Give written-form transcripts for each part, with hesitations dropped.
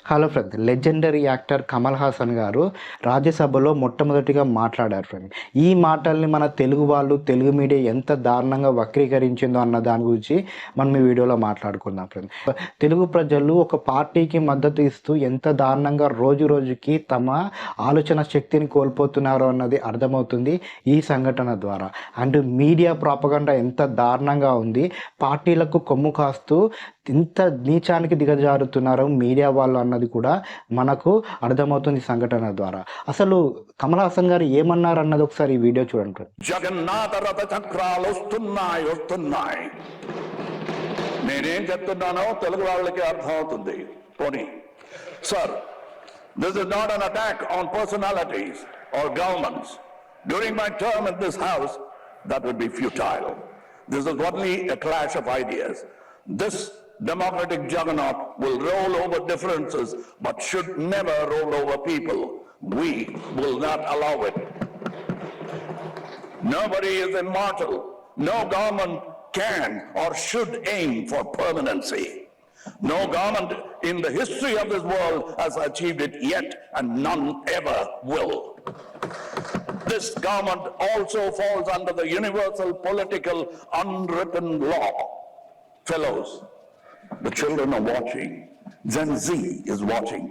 Hello friend, legendary actor Kamal Haasan గారు రాజ్యసభలో మొట్టమొదటిగా మాట్లాడారు ఫ్రెండ్. ఈ మాటల్ని మన తెలుగు వాళ్ళు, తెలుగు మీడియా ఎంత దారుణంగా వక్రీకరించిందో అన్న దాని గురించి మనం ఈ వీడియోలో మాట్లాడుకుందాం ఫ్రెండ్. తెలుగు ప్రజలు ఒక పార్టీకి మద్దతు ఇస్తూ ఎంత దారుణంగా రోజు రోజుకి తమ ఆలోచన శక్తిని కోల్పోతున్నారో అన్నది అర్థమవుతుంది ఈ సంఘటన ద్వారా. అండ్ మీడియా ప్రాపగండా ఎంత దారుణంగా ఉంది, పార్టీలకు కొమ్ము కాస్తూ ఇంత నీచానికి దిగజారుతున్నారు మీడియా వాళ్ళు అన్నది కూడా మనకు అర్థమవుతుంది సంఘటన ద్వారా. అసలు కమల్ హాసన్ గారు ఏమన్నారు అన్నది ఒకసారి ఈ వీడియో చూడండి. జగన్నాథ రథ చక్రాలు వస్తున్నాయి. నేనేం చెప్తున్నానో తెలుగు వాళ్ళకి అర్థమవుతుంది. పోనీ sir, this is not an attack on personalities or governments. During my term in this house, that would be futile. This is only a clash of ideas. This democratic juggernaut will roll over differences but should never roll over people. We will not allow it. Nobody is immortal. No government can or should aim for permanency. No government in the history of this world has achieved it yet, and none ever will. This government also falls under the universal political unwritten law. Fellows, the children are watching. Gen Z is watching.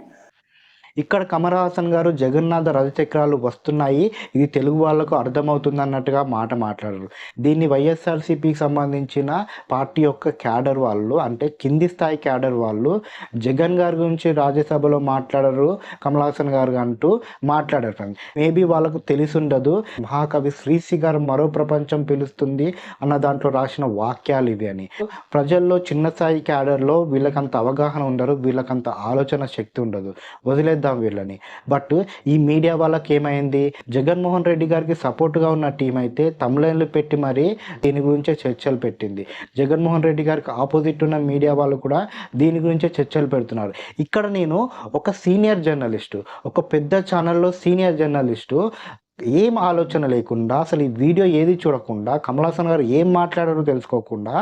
ఇక్కడ కమల్ హాసన్ గారు జగన్నాథ రథచక్రాలు వస్తున్నాయి, ఇది తెలుగు వాళ్ళకు అర్థమవుతుంది అన్నట్టుగా మాట్లాడరు. దీన్ని వైఎస్ఆర్సీపీకి సంబంధించిన పార్టీ యొక్క క్యాడర్ వాళ్ళు, అంటే కింది స్థాయి క్యాడర్ వాళ్ళు జగన్ గారి గురించి రాజ్యసభలో మాట్లాడరు, కమల్ హాసన్ గారు అంటూ మాట్లాడారు. మేబీ వాళ్ళకు తెలిసి ఉండదు మహాకవి శ్రీశ్రీ గారు మరో ప్రపంచం పిలుస్తుంది అన్న దాంట్లో రాసిన వాక్యాలు ఇవి అని. ప్రజల్లో చిన్న స్థాయి క్యాడర్లో వీళ్ళకంత అవగాహన ఉండరు, వీళ్ళకంత ఆలోచన శక్తి ఉండదు, వదిలేదు వీళ్ళని. బట్ ఈ మీడియా వాళ్ళకి ఏమైంది, జగన్మోహన్ రెడ్డి గారికి సపోర్ట్గా ఉన్న టీం అయితే తమిళన్లు పెట్టి మరీ దీని గురించే చర్చలు పెట్టింది. జగన్మోహన్ రెడ్డి గారికి ఆపోజిట్ ఉన్న మీడియా వాళ్ళు కూడా దీని గురించే చర్చలు పెడుతున్నారు. ఇక్కడ నేను ఒక సీనియర్ జర్నలిస్టు, ఒక పెద్ద ఛానల్లో సీనియర్ జర్నలిస్టు ఏం ఆలోచన లేకుండా, అసలు ఈ వీడియో ఏది చూడకుండా, కమల్ హాసన్ గారు ఏం మాట్లాడారో తెలుసుకోకుండా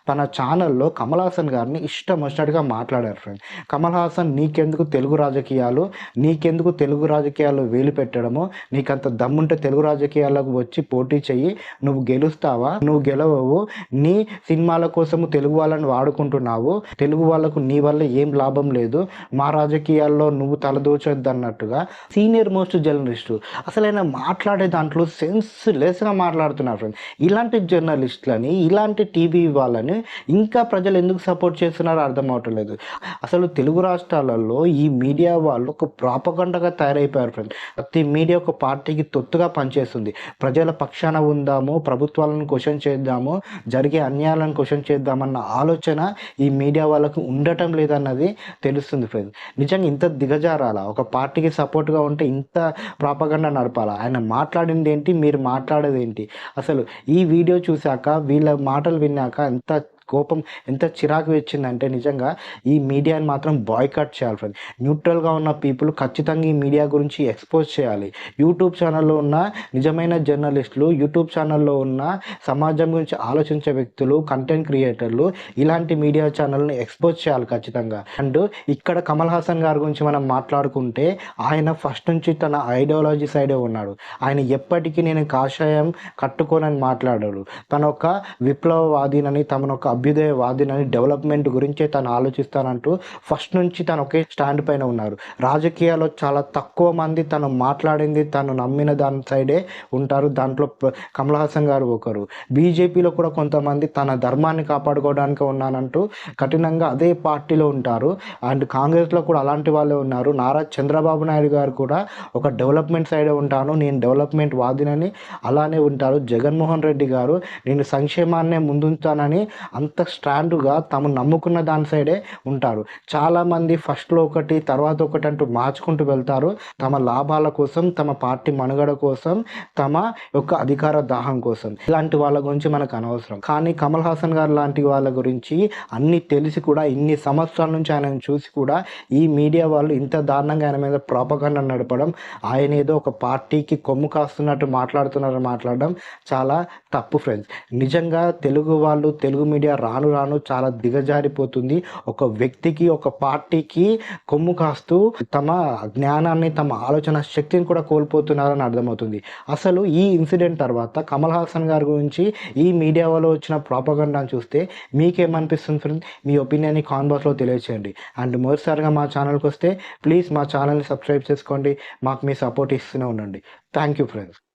తన ఛానల్లో కమల్ హాసన్ గారిని ఇష్టం వచ్చినట్టుగా మాట్లాడారు ఫ్రెండ్. కమల్ హాసన్, నీకెందుకు తెలుగు రాజకీయాలు, నీకెందుకు తెలుగు రాజకీయాల్లో వేలు పెట్టడము, నీకంత దమ్ముంటే తెలుగు రాజకీయాలకు వచ్చి పోటీ చెయ్యి, నువ్వు గెలుస్తావా, నువ్వు గెలవవు, నీ సినిమాల కోసము తెలుగు వాళ్ళని వాడుకుంటున్నావు, తెలుగు వాళ్ళకు నీ వల్ల ఏం లాభం లేదు, మా రాజకీయాల్లో నువ్వు తలదూచొద్దు అన్నట్టుగా సీనియర్ మోస్ట్ జర్నలిస్టు అసలైన మాట్లాడే దాంట్లో సెన్స్లెస్గా మాట్లాడుతున్నారు ఫ్రెండ్. ఇలాంటి జర్నలిస్టులని, ఇలాంటి టీవీ వాళ్ళని ఇంకా ప్రజలు ఎందుకు సపోర్ట్ చేస్తున్నారో అర్థం అవట్లేదు. అసలు తెలుగు రాష్ట్రాలలో ఈ మీడియా వాళ్ళు ఒక ప్రాపగండగా తయారైపోయారు ఫ్రెండ్. ప్రతి మీడియా ఒక పార్టీకి తొత్తుగా పనిచేస్తుంది. ప్రజల పక్షాన ఉందాము, ప్రభుత్వాలను క్వశ్చన్ చేద్దాము, జరిగే అన్యాయాలను క్వశ్చన్ చేద్దామన్న ఆలోచన ఈ మీడియా వాళ్ళకు ఉండటం లేదన్నది తెలుస్తుంది ఫ్రెండ్. నిజంగా ఇంత దిగజారాలా, ఒక పార్టీకి సపోర్ట్గా ఉంటే ఇంత ప్రాపగండా నడపాలా? ఆయన మాట్లాడింది ఏంటి, మీరు మాట్లాడేది ఏంటి? అసలు ఈ వీడియో చూశాక, వీళ్ళ మాటలు విన్నాక ఎంత కోపం, ఎంత చిరాకు వచ్చిందంటే నిజంగా ఈ మీడియాని మాత్రం బాయ్కాట్ చేయాలి ఫ్రెండ్. న్యూట్రల్గా ఉన్న పీపుల్ ఖచ్చితంగా ఈ మీడియా గురించి ఎక్స్పోజ్ చేయాలి. యూట్యూబ్ ఛానల్లో ఉన్న నిజమైన జర్నలిస్టులు, యూట్యూబ్ ఛానల్లో ఉన్న సమాజం గురించి ఆలోచించే వ్యక్తులు, కంటెంట్ క్రియేటర్లు ఇలాంటి మీడియా ఛానల్ని ఎక్స్పోజ్ చేయాలి ఖచ్చితంగా. అండ్ ఇక్కడ కమల్ హాసన్ గారి గురించి మనం మాట్లాడుకుంటే, ఆయన ఫస్ట్ నుంచి తన ఐడియాలజీ సైడే ఉన్నాడు. ఆయన ఎప్పటికీ నేను కాషాయం కట్టుకోనని మాట్లాడాడు. తన ఒక విప్లవవాదినని, తమనొక అభ్యుదయవాదినని, డెవలప్మెంట్ గురించే తను ఆలోచిస్తానంటూ ఫస్ట్ నుంచి తను ఒకే స్టాండ్ పైన ఉన్నారు. రాజకీయాల్లో చాలా తక్కువ మంది తను మాట్లాడింది, తను నమ్మిన దాని సైడే ఉంటారు. దాంట్లో కమల్ హాసన్ గారు ఒకరు. బీజేపీలో కూడా కొంతమంది తన ధర్మాన్ని కాపాడుకోవడానికి ఉన్నానంటూ కఠినంగా అదే పార్టీలో ఉంటారు. అండ్ కాంగ్రెస్లో కూడా అలాంటి వాళ్ళే ఉన్నారు. నారా చంద్రబాబు నాయుడు గారు కూడా ఒక డెవలప్మెంట్ సైడే ఉంటాను, నేను డెవలప్మెంట్ వాదినని అలానే ఉంటారు. జగన్మోహన్ రెడ్డి గారు నేను సంక్షేమాన్నే ముందుంచానని అంత స్టాండ్గా తమ నమ్ముకున్న దాని సైడే ఉంటారు. చాలామంది ఫస్ట్లో ఒకటి, తర్వాత ఒకటి అంటూ మార్చుకుంటూ వెళ్తారు, తమ లాభాల కోసం, తమ పార్టీ మనుగడ కోసం, తమ యొక్క అధికార దాహం కోసం. ఇలాంటి వాళ్ళ గురించి మనకు అనవసరం. కానీ కమల్ హాసన్ గారు లాంటి వాళ్ళ గురించి అన్నీ తెలిసి కూడా, ఇన్ని సంవత్సరాల నుంచి ఆయనను చూసి కూడా ఈ మీడియా వాళ్ళు ఇంత దారుణంగా ఆయన మీద ప్రాపగండా నడపడం, ఆయన ఏదో ఒక పార్టీకి కొమ్ము కాస్తున్నట్టు మాట్లాడడం చాలా తప్పు ఫ్రెండ్స్. నిజంగా తెలుగు వాళ్ళు, తెలుగు మీడియా మీడియా రాను రాను చాలా దిగజారిపోతుంది. ఒక వ్యక్తికి, ఒక పార్టీకి కొమ్ము కాస్తూ తమ జ్ఞానాన్ని, తమ ఆలోచన శక్తిని కూడా కోల్పోతున్నారని అర్థమవుతుంది. అసలు ఈ ఇన్సిడెంట్ తర్వాత కమల్ హాసన్ గారి గురించి ఈ మీడియా వాళ్ళు వచ్చిన ప్రాపగండాను చూస్తే మీకేమనిపిస్తుంది ఫ్రెండ్స్? మీ ఒపీనియన్ని కామెంట్ బాక్స్లో తెలియచేయండి. అండ్ మొదటిసారిగా మా ఛానల్కి వస్తే ప్లీజ్ మా ఛానల్ని సబ్స్క్రైబ్ చేసుకోండి. మాకు మీ సపోర్ట్ ఇస్తూనే ఉండండి. Thank you friends.